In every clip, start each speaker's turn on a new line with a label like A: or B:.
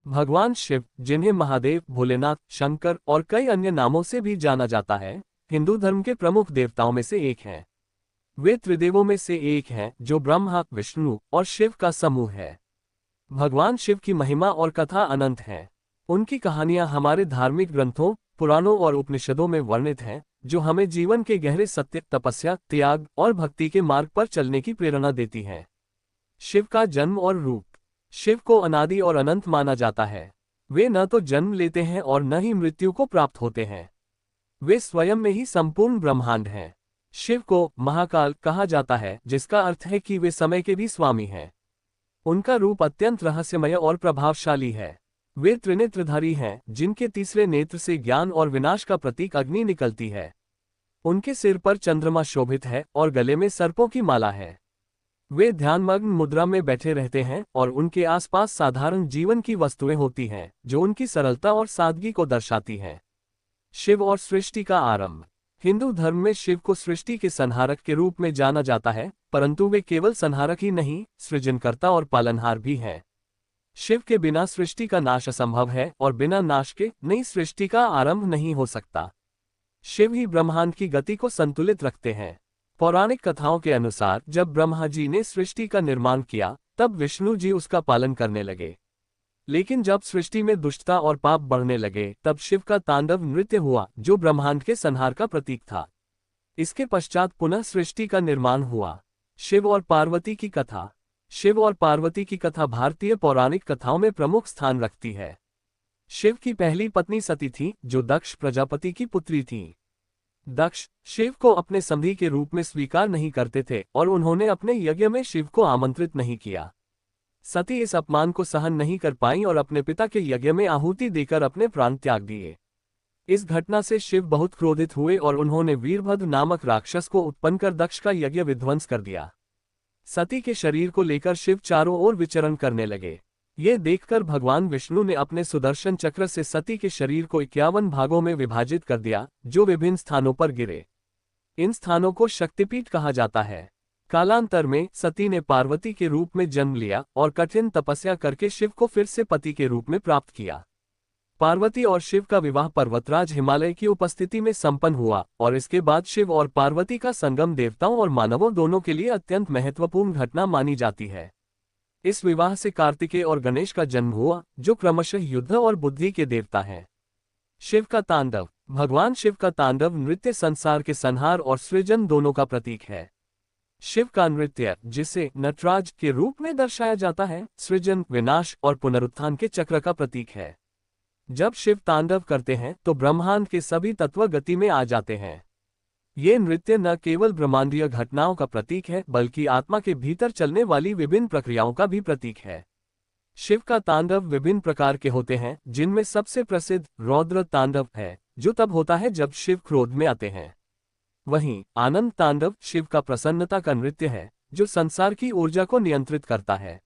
A: भगवान शिव, जिन्हें महादेव, भोलेनाथ, शंकर और कई अन्य नामों से भी जाना जाता है, हिंदू धर्म के प्रमुख देवताओं में से एक हैं। वे त्रिदेवों में से एक हैं जो ब्रह्मा, विष्णु और शिव का समूह है। भगवान शिव की महिमा और कथा अनंत है। उनकी कहानियां हमारे धार्मिक ग्रंथों, पुराणों और उपनिषदों में वर्णित हैं, जो हमें जीवन के गहरे सत्य, तपस्या, त्याग और भक्ति के मार्ग पर चलने की प्रेरणा देती हैं। शिव का जन्म और रूप। शिव को अनादि और अनंत माना जाता है। वे न तो जन्म लेते हैं और न ही मृत्यु को प्राप्त होते हैं। वे स्वयं में ही संपूर्ण ब्रह्मांड हैं। शिव को महाकाल कहा जाता है, जिसका अर्थ है कि वे समय के भी स्वामी हैं। उनका रूप अत्यंत रहस्यमय और प्रभावशाली है। वे त्रिनेत्रधारी हैं, जिनके तीसरे नेत्र से ज्ञान और विनाश का प्रतीक अग्नि निकलती है। उनके सिर पर चंद्रमा शोभित है और गले में सर्पों की माला है। वे ध्यानमग्न मुद्रा में बैठे रहते हैं और उनके आसपास साधारण जीवन की वस्तुएं होती हैं, जो उनकी सरलता और सादगी को दर्शाती हैं। शिव और सृष्टि का आरंभ। हिंदू धर्म में शिव को सृष्टि के संहारक के रूप में जाना जाता है, परंतु वे केवल संहारक ही नहीं, सृजनकर्ता और पालनहार भी हैं। शिव के बिना सृष्टि का नाश असंभव है और बिना नाश के नई सृष्टि का आरंभ नहीं हो सकता। शिव ही ब्रह्मांड की गति को संतुलित रखते हैं। पौराणिक कथाओं के अनुसार जब ब्रह्मा जी ने सृष्टि का निर्माण किया, तब विष्णु जी उसका पालन करने लगे। लेकिन जब सृष्टि में दुष्टता और पाप बढ़ने लगे, तब शिव का तांडव नृत्य हुआ, जो ब्रह्मांड के संहार का प्रतीक था। इसके पश्चात पुनः सृष्टि का निर्माण हुआ। शिव और पार्वती की कथा। शिव और पार्वती की कथा भारतीय पौराणिक कथाओं में प्रमुख स्थान रखती है। शिव की पहली पत्नी सती थी, जो दक्ष प्रजापति की पुत्री थी। दक्ष शिव को अपने समधी के रूप में स्वीकार नहीं करते थे और उन्होंने अपने यज्ञ में शिव को आमंत्रित नहीं किया। सती इस अपमान को सहन नहीं कर पाईं और अपने पिता के यज्ञ में आहुति देकर अपने प्राण त्याग दिए। इस घटना से शिव बहुत क्रोधित हुए और उन्होंने वीरभद्र नामक राक्षस को उत्पन्न कर दक्ष का यज्ञ विध्वंस कर दिया। सती के शरीर को लेकर शिव चारों ओर विचरण करने लगे। ये देखकर भगवान विष्णु ने अपने सुदर्शन चक्र से सती के शरीर को 51 भागों में विभाजित कर दिया, जो विभिन्न स्थानों पर गिरे। इन स्थानों को शक्तिपीठ कहा जाता है। कालांतर में सती ने पार्वती के रूप में जन्म लिया और कठिन तपस्या करके शिव को फिर से पति के रूप में प्राप्त किया। पार्वती और शिव का विवाह पर्वतराज हिमालय की उपस्थिति में संपन्न हुआ और इसके बाद शिव और पार्वती का संगम देवताओं और मानवों दोनों के लिए अत्यंत महत्वपूर्ण घटना मानी जाती है। इस विवाह से कार्तिकेय और गणेश का जन्म हुआ, जो क्रमशः युद्ध और बुद्धि के देवता हैं। शिव का तांडव। भगवान शिव का तांडव नृत्य संसार के संहार और सृजन दोनों का प्रतीक है। शिव का नृत्य, जिसे नटराज के रूप में दर्शाया जाता है, सृजन, विनाश और पुनरुत्थान के चक्र का प्रतीक है। जब शिव तांडव करते हैं तो ब्रह्मांड के सभी तत्व गति में आ जाते हैं। ये नृत्य न केवल ब्रह्मांडीय घटनाओं का प्रतीक है, बल्कि आत्मा के भीतर चलने वाली विभिन्न प्रक्रियाओं का भी प्रतीक है। शिव का तांडव विभिन्न प्रकार के होते हैं, जिनमें सबसे प्रसिद्ध रौद्र तांडव है, जो तब होता है जब शिव क्रोध में आते हैं। वहीं आनंद तांडव शिव का प्रसन्नता का नृत्य है, जो संसार की ऊर्जा को नियंत्रित करता है।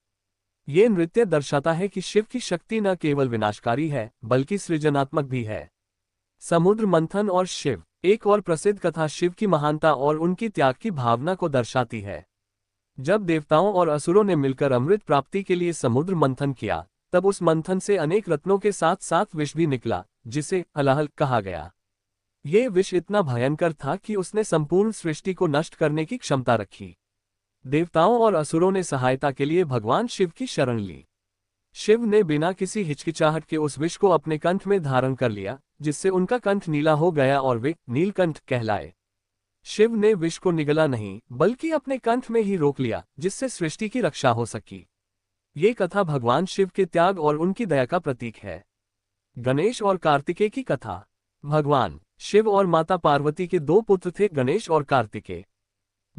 A: ये नृत्य दर्शाता है कि शिव की शक्ति न केवल विनाशकारी है, बल्कि सृजनात्मक भी है। समुद्र मंथन और शिव। एक और प्रसिद्ध कथा शिव की महानता और उनकी त्याग की भावना को दर्शाती है। जब देवताओं और असुरों ने मिलकर अमृत प्राप्ति के लिए समुद्र मंथन किया, तब उस मंथन से अनेक रत्नों के साथ साथ विष भी निकला, जिसे हलाहल कहा गया। ये विष इतना भयंकर था कि उसने संपूर्ण सृष्टि को नष्ट करने की क्षमता रखी। देवताओं और असुरों ने सहायता के लिए भगवान शिव की शरण ली। शिव ने बिना किसी हिचकिचाहट के उस विष को अपने कंठ में धारण कर लिया, जिससे उनका कंठ नीला हो गया और वे नीलकंठ कहलाए। शिव ने विष को निगला नहीं, बल्कि अपने कंठ में ही रोक लिया, जिससे सृष्टि की रक्षा हो सकी। ये कथा भगवान शिव के त्याग और उनकी दया का प्रतीक है। गणेश और कार्तिकेय की कथा। भगवान शिव और माता पार्वती के दो पुत्र थे, गणेश और कार्तिकेय।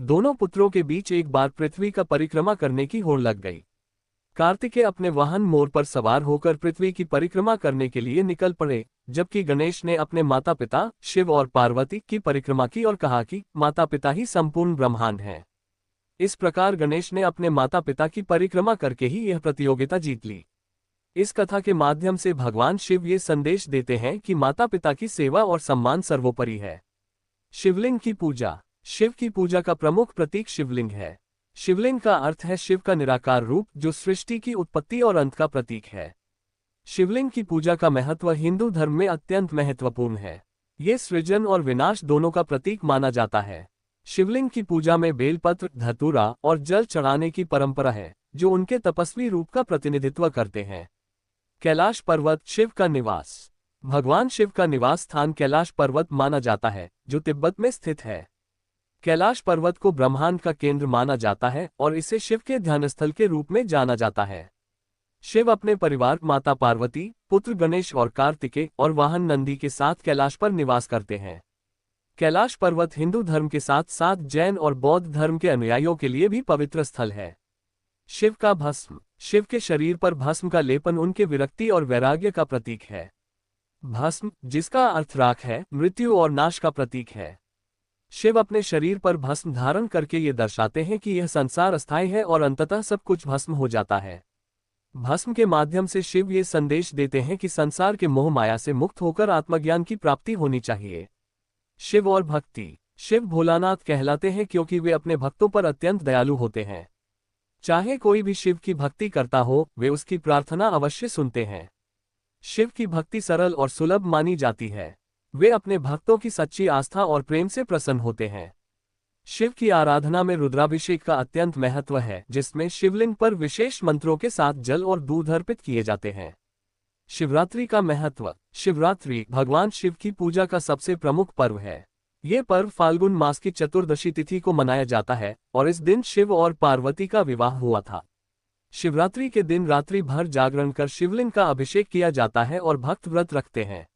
A: दोनों पुत्रों के बीच एक बार पृथ्वी का परिक्रमा करने की होड़ लग गई। कार्तिकेय अपने वाहन मोर पर सवार होकर पृथ्वी की परिक्रमा करने के लिए निकल पड़े, जबकि गणेश ने अपने माता पिता शिव और पार्वती की परिक्रमा की और कहा कि माता पिता ही संपूर्ण ब्रह्मांड हैं। इस प्रकार गणेश ने अपने माता पिता की परिक्रमा करके ही यह प्रतियोगिता जीत ली। इस कथा के माध्यम से भगवान शिव ये संदेश देते हैं कि माता पिता की सेवा और सम्मान सर्वोपरि है। शिवलिंग की पूजा। शिव की पूजा का प्रमुख प्रतीक शिवलिंग है। शिवलिंग का अर्थ है शिव का निराकार रूप, जो सृष्टि की उत्पत्ति और अंत का प्रतीक है। शिवलिंग की पूजा का महत्व हिंदू धर्म में अत्यंत महत्वपूर्ण है। ये सृजन और विनाश दोनों का प्रतीक माना जाता है। शिवलिंग की पूजा में बेलपत्र, धतूरा और जल चढ़ाने की परंपरा है, जो उनके तपस्वी रूप का प्रतिनिधित्व करते हैं। कैलाश पर्वत, शिव का निवास। भगवान शिव का निवास स्थान कैलाश पर्वत माना जाता है, जो तिब्बत में स्थित है। कैलाश पर्वत को ब्रह्मांड का केंद्र माना जाता है और इसे शिव के ध्यानस्थल के रूप में जाना जाता है। शिव अपने परिवार, माता पार्वती, पुत्र गणेश और कार्तिकेय और वाहन नंदी के साथ कैलाश पर निवास करते हैं। कैलाश पर्वत हिंदू धर्म के साथ साथ जैन और बौद्ध धर्म के अनुयायियों के लिए भी पवित्र स्थल है। शिव का भस्म। शिव के शरीर पर भस्म का लेपन उनके विरक्ति और वैराग्य का प्रतीक है। भस्म, जिसका अर्थ राख है, मृत्यु और नाश का प्रतीक है। शिव अपने शरीर पर भस्म धारण करके ये दर्शाते हैं कि यह संसार अस्थायी है और अंततः सब कुछ भस्म हो जाता है। भस्म के माध्यम से शिव ये संदेश देते हैं कि संसार के मोह माया से मुक्त होकर आत्मज्ञान की प्राप्ति होनी चाहिए। शिव और भक्ति। शिव भोलानाथ कहलाते हैं क्योंकि वे अपने भक्तों पर अत्यंत दयालु होते हैं। चाहे कोई भी शिव की भक्ति करता हो, वे उसकी प्रार्थना अवश्य सुनते हैं। शिव की भक्ति सरल और सुलभ मानी जाती है। वे अपने भक्तों की सच्ची आस्था और प्रेम से प्रसन्न होते हैं। शिव की आराधना में रुद्राभिषेक का अत्यंत महत्व है, जिसमें शिवलिंग पर विशेष मंत्रों के साथ जल और दूध अर्पित किए जाते हैं। शिवरात्रि का महत्व। शिवरात्रि भगवान शिव की पूजा का सबसे प्रमुख पर्व है। ये पर्व फाल्गुन मास की चतुर्दशी तिथि को मनाया जाता है और इस दिन शिव और पार्वती का विवाह हुआ था। शिवरात्रि के दिन रात्रि भर जागरण कर शिवलिंग का अभिषेक किया जाता है और भक्त व्रत रखते हैं।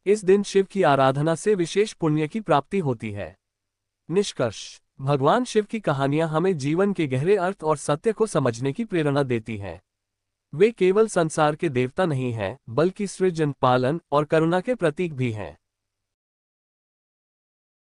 A: इस दिन शिव की आराधना से विशेष पुण्य की प्राप्ति होती है। निष्कर्ष। भगवान शिव की कहानियां हमें जीवन के गहरे अर्थ और सत्य को समझने की प्रेरणा देती हैं। वे केवल संसार के देवता नहीं हैं, बल्कि सृजन, पालन और करुणा के प्रतीक भी हैं।